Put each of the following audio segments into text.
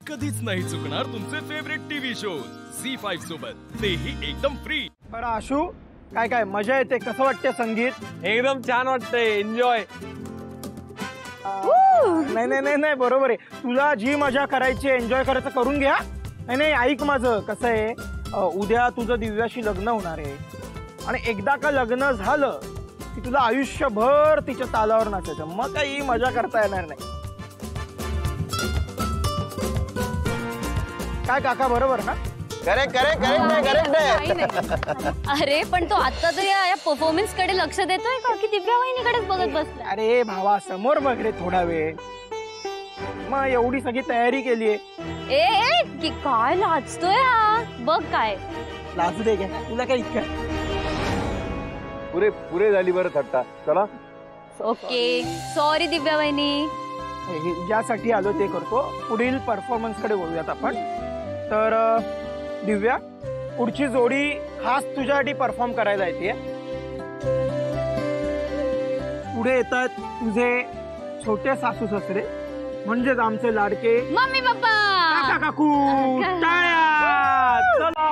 कधीच नाही चुकणार तुमचे फेवरेट टीव्ही शोज झी5 सोबत, तेही एकदम फ्री। बरं आशू, काय काय मजा येते, कसं वाटते संगीत? एकदम छान वाटतंय, एन्जॉय। नाही नाही नाही नाही बरोबर आहे, तुला जी मजा करायची एन्जॉय करायचं करून घ्या। नाही नाही ऐक माझं, कसं आहे उद्या तुझं दिव्याशी लग्न होणार आहे आणि एकदा का लग्न झालं की तुला आयुष्यभर तिच्या तालावर नाचायचं, मग काही मजा करता येणार नाही। काय काका बरोबर ना? Correct correct correct correct. अरे पण तो आता तर या परफॉर्मन्स कडे लक्ष देतोय का की दिव्या वहिनीकडेच बघत बसला? अरे भावा समोर बघ रे थोडा वेळ, मग एवढी सगळी तयारी केलीये। ए की काय लाजतोय हा, बघ काय लाजू दे, घ्या तुला काय इतकं। पुरे पुरे झाली बरं थट्टा, चला। ओके सॉरी दिव्या वहिनी, ज्यासाठी आलो ते करतो, पुढील परफॉर्मन्स कडे बोलूयात आपण। तर दिव्या, पुढची जोडी खास तुझ्यासाठी परफॉर्म करायला येते। पुढे येतात तुझे छोटे सासू सासरे, म्हणजेच आमचे लाडके मम्मी पप्पा, काका काकू। टाळ्या, चला।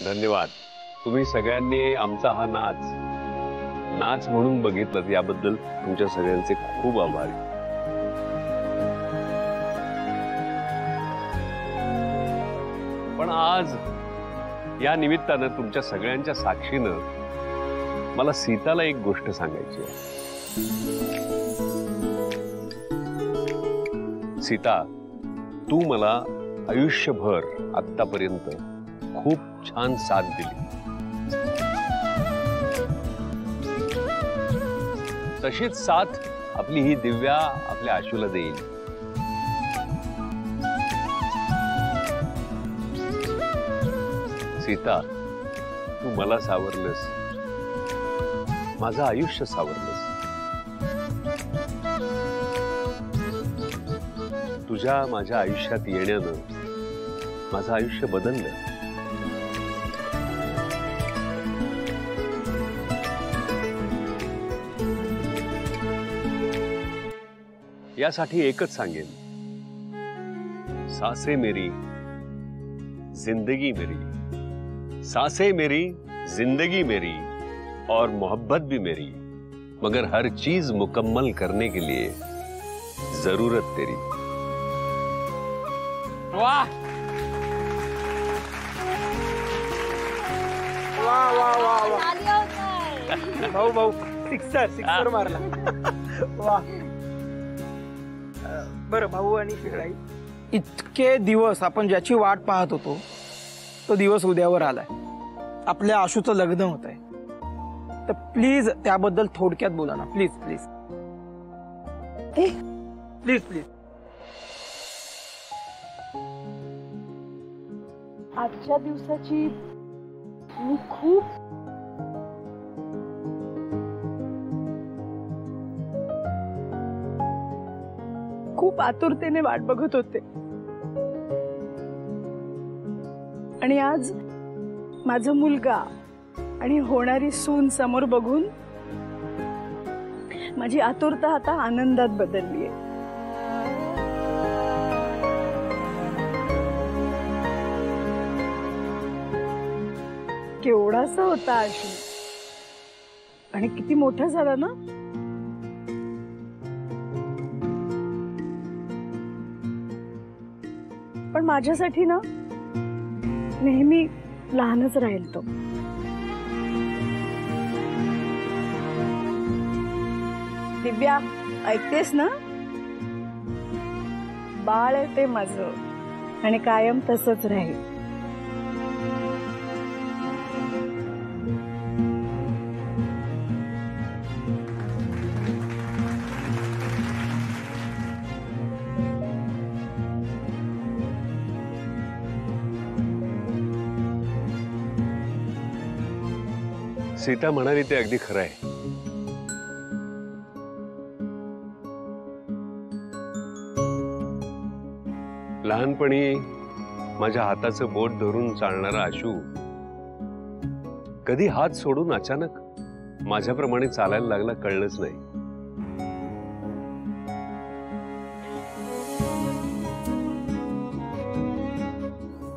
धन्यवाद, तुम्ही सगळ्यांनी आमचा हा नाच म्हणून बघितलं, याबद्दल तुमच्या सगळ्यांचे खूप आभारी। पण आज या निमित्तानं तुमच्या सगळ्यांच्या साक्षीनं मला सीताला एक गोष्ट सांगायची आहे। सीता, तू मला आयुष्यभर आतापर्यंत खूप छान साथ दिली, तशीच साथ आपली ही दिव्या आपल्या आशूला देईल। सीता, तू मला सावरलंस, माझं आयुष्य सावरलंस। तुझ्या माझ्या आयुष्यात येण्यानं माझं आयुष्य बदललं। यासाठी एकच सांगेन, सासे मेरी जिंदगी मेरी, सासे मेरी जिंदगी मेरी और मोहब्बत भी मेरी, मगर हर चीज मुकम्मल करने के लिए जरूरत तेरी। वाह वाह वाह वाह वाह, भाऊ भाऊ सिक्सर मारला। वाह, बरं भाऊ आणि शिवराई, इतके दिवस आपण ज्याची वाट पाहत होतो तो दिवस उद्यावर आलाय। आपल्या आशूचं लग्न होत आहे, तर प्लीज त्याबद्दल थोडक्यात बोला ना, प्लीज प्लीज। Please please. आजच्या दिवसाची मी खूप आतुरतेने वाट बघत होते. आणि आज माझा मुलगा आणि होणारी सून समोर बघून माझी आतुरता आता आनंदात बदलली आहे. केवढासा होता आशू आणि किती मोठा झाला ना. पण माझ्यासाठी ना नेहमी लहानच राहील तो. दिव्या, ऐकतेस ना? बाळ आहे ते माझं आणि कायम तसंच राहील. सीता म्हणाली ते अगदी खरं आहे. लहानपणी माझ्या हाताचं बोट धरून चालणारा आशू कधी हात सोडून अचानक माझ्याप्रमाणे चालायला लागला कळलंच नाही.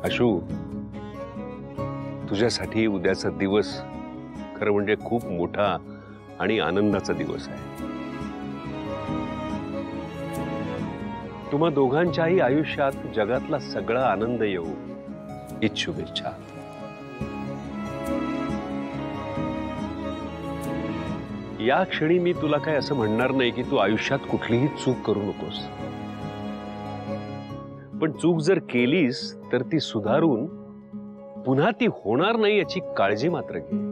आशू, तुझ्यासाठी उद्याचा दिवस खरं म्हणजे खूप मोठा आणि आनंदाचा दिवस आहे. तुम्हा दोघांच्याही आयुष्यात जगातला सगळा आनंद येऊ हीच शुभेच्छा. या क्षणी मी तुला काय असं म्हणणार नाही की तू आयुष्यात कुठलीही चूक करू नकोस. पण चूक जर केलीस तर ती सुधारून पुन्हा ती होणार नाही याची काळजी मात्र घे.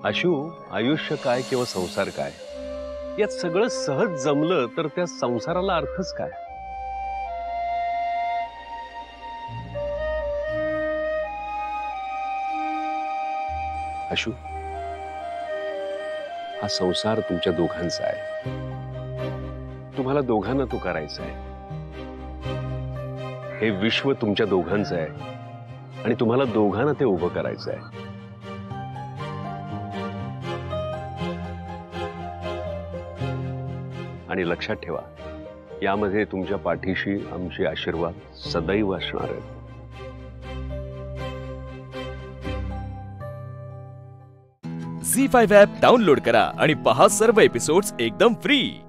आशू, आयुष्य काय किंवा संसार काय यात सगळं सहज जमलं तर त्या संसाराला अर्थच काय. आशू, हा संसार तुमच्या दोघांचा आहे. तुम्हाला दोघांना तो करायचा आहे. हे विश्व तुमच्या दोघांचं आहे आणि तुम्हाला दोघांना ते उभं करायचं आहे. आणि लक्षात ठेवा, यामध्ये तुमच्या पाठीशी आमचे आशीर्वाद सदैव असणार आहेत. झी5 ॲप डाउनलोड करा आणि पहा सर्व एपिसोड्स एकदम फ्री.